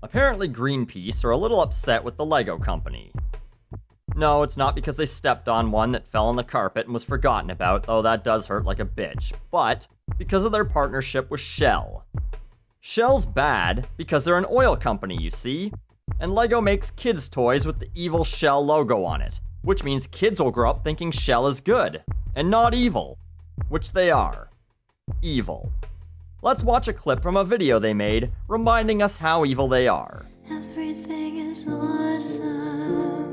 Apparently Greenpeace are a little upset with the Lego company. No, it's not because they stepped on one that fell on the carpet and was forgotten about, though that does hurt like a bitch, but because of their partnership with Shell. Shell's bad because they're an oil company, you see, and Lego makes kids' toys with the evil Shell logo on it, which means kids will grow up thinking Shell is good, and not evil, which they are. Evil. Let's watch a clip from a video they made reminding us how evil they are. Everything is awesome.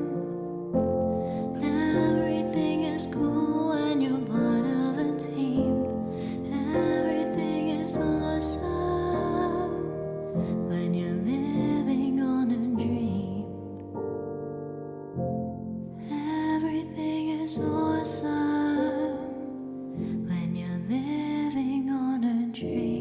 Everything is cool when you're part of a team. Everything is awesome when you're living on a dream. Everything is awesome when you're living on a dream.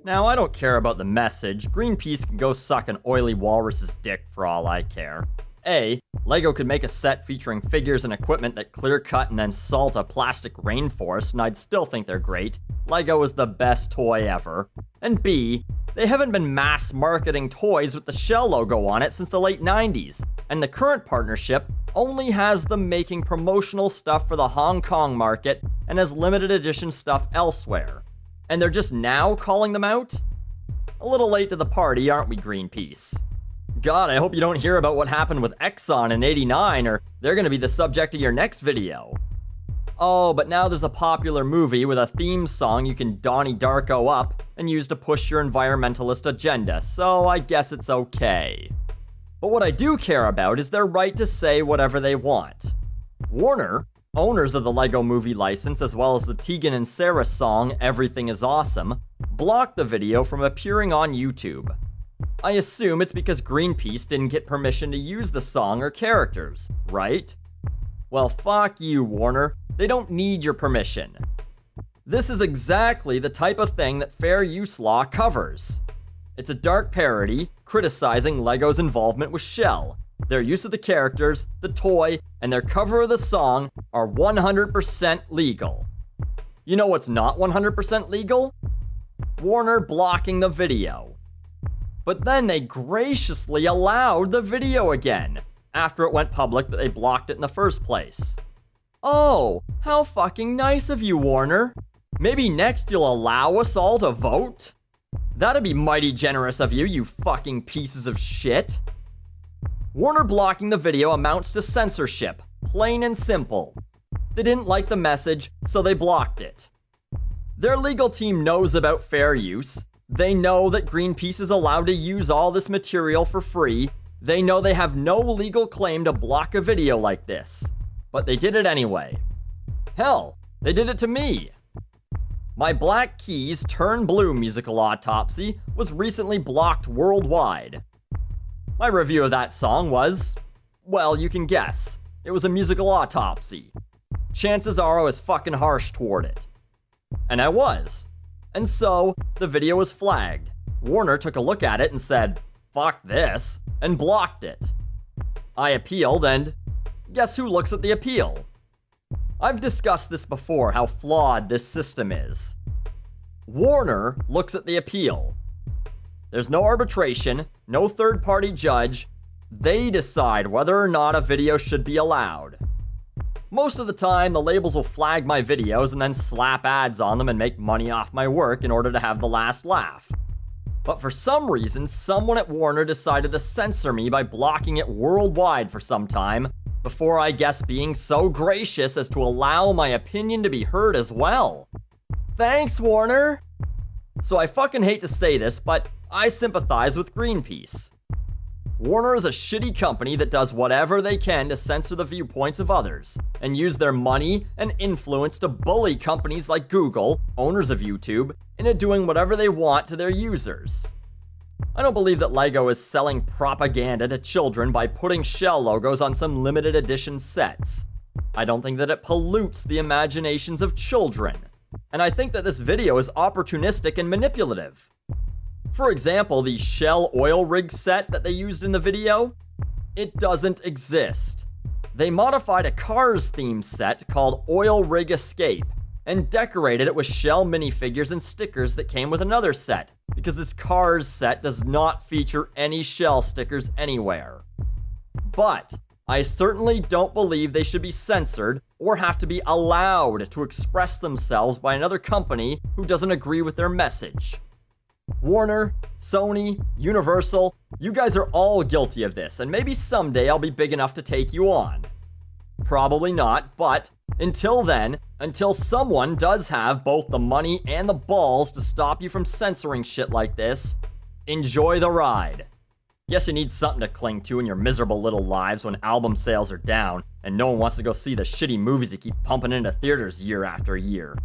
Now, I don't care about the message. Greenpeace can go suck an oily walrus's dick for all I care. A, Lego could make a set featuring figures and equipment that clear cut and then salt a plastic rainforest, and I'd still think they're great. Lego is the best toy ever. And B, they haven't been mass marketing toys with the Shell logo on it since the late 90s, and the current partnership only has them making promotional stuff for the Hong Kong market and has limited edition stuff elsewhere. And they're just now calling them out? A little late to the party, aren't we, Greenpeace? God, I hope you don't hear about what happened with Exxon in '89, or they're gonna be the subject of your next video. Oh, but now there's a popular movie with a theme song you can Donnie Darko up and use to push your environmentalist agenda, so I guess it's okay. But what I do care about is their right to say whatever they want. Warner, owners of the Lego Movie license, as well as the Tegan and Sara song Everything is Awesome, blocked the video from appearing on YouTube. I assume it's because Greenpeace didn't get permission to use the song or characters, right? Well, fuck you, Warner. They don't need your permission. This is exactly the type of thing that fair use law covers. It's a dark parody criticizing Lego's involvement with Shell. Their use of the characters, the toy, and their cover of the song are 100% legal. You know what's not 100% legal? Warner blocking the video. But then they graciously allowed the video again, after it went public that they blocked it in the first place. Oh, how fucking nice of you, Warner. Maybe next you'll allow us all to vote? That'd be mighty generous of you, you fucking pieces of shit. Warner blocking the video amounts to censorship, plain and simple. They didn't like the message, so they blocked it. Their legal team knows about fair use. They know that Greenpeace is allowed to use all this material for free. They know they have no legal claim to block a video like this. But they did it anyway. Hell, they did it to me. My Black Keys Turn Blue musical autopsy was recently blocked worldwide. My review of that song was, well, you can guess. It was a musical autopsy. Chances are I was fucking harsh toward it. And I was. And so, the video was flagged. Warner took a look at it and said, fuck this, and blocked it. I appealed, and guess who looks at the appeal? I've discussed this before, how flawed this system is. Warner looks at the appeal. There's no arbitration, no third-party judge. They decide whether or not a video should be allowed. Most of the time, the labels will flag my videos and then slap ads on them and make money off my work in order to have the last laugh. But for some reason, someone at Warner decided to censor me by blocking it worldwide for some time, before I guess being so gracious as to allow my opinion to be heard as well. Thanks, Warner! So I fucking hate to say this, but I sympathize with Greenpeace. Warner is a shitty company that does whatever they can to censor the viewpoints of others, and use their money and influence to bully companies like Google, owners of YouTube, into doing whatever they want to their users. I don't believe that Lego is selling propaganda to children by putting Shell logos on some limited edition sets. I don't think that it pollutes the imaginations of children. And I think that this video is opportunistic and manipulative. For example, the Shell oil rig set that they used in the video, it doesn't exist. They modified a Cars theme set called Oil Rig Escape, and decorated it with shell minifigures and stickers that came with another set, because this Cars set does not feature any shell stickers anywhere. But I certainly don't believe they should be censored or have to be allowed to express themselves by another company who doesn't agree with their message. Warner, Sony, Universal, you guys are all guilty of this, and maybe someday I'll be big enough to take you on. Probably not, but until then, until someone does have both the money and the balls to stop you from censoring shit like this, enjoy the ride. Guess you need something to cling to in your miserable little lives when album sales are down and no one wants to go see the shitty movies you keep pumping into theaters year after year.